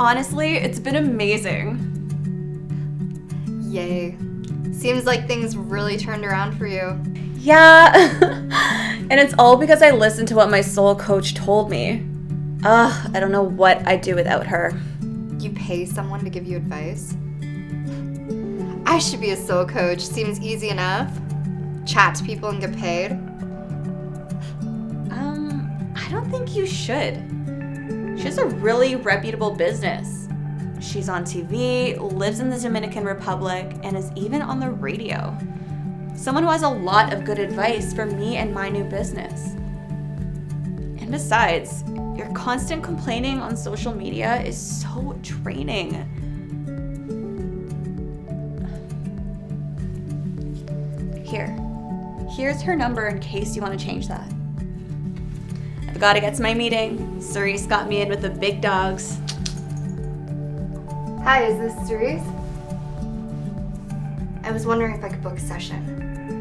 Honestly, it's been amazing. Yay. Seems like things really turned around for you. Yeah, and it's all because I listened to what my soul coach told me. Ugh, I don't know what I'd do without her. You pay someone to give you advice? I should be a soul coach. Seems easy enough. Chat to people and get paid. I don't think you should. She has a really reputable business. She's on TV, lives in the Dominican Republic, and is even on the radio. Someone who has a lot of good advice for me and my new business. And besides, your constant complaining on social media is so draining. Here's her number in case you want to change that. I've got to get to my meeting. Cerise got me in with the big dogs. Hi, is this Cerise? I was wondering if I could book a session.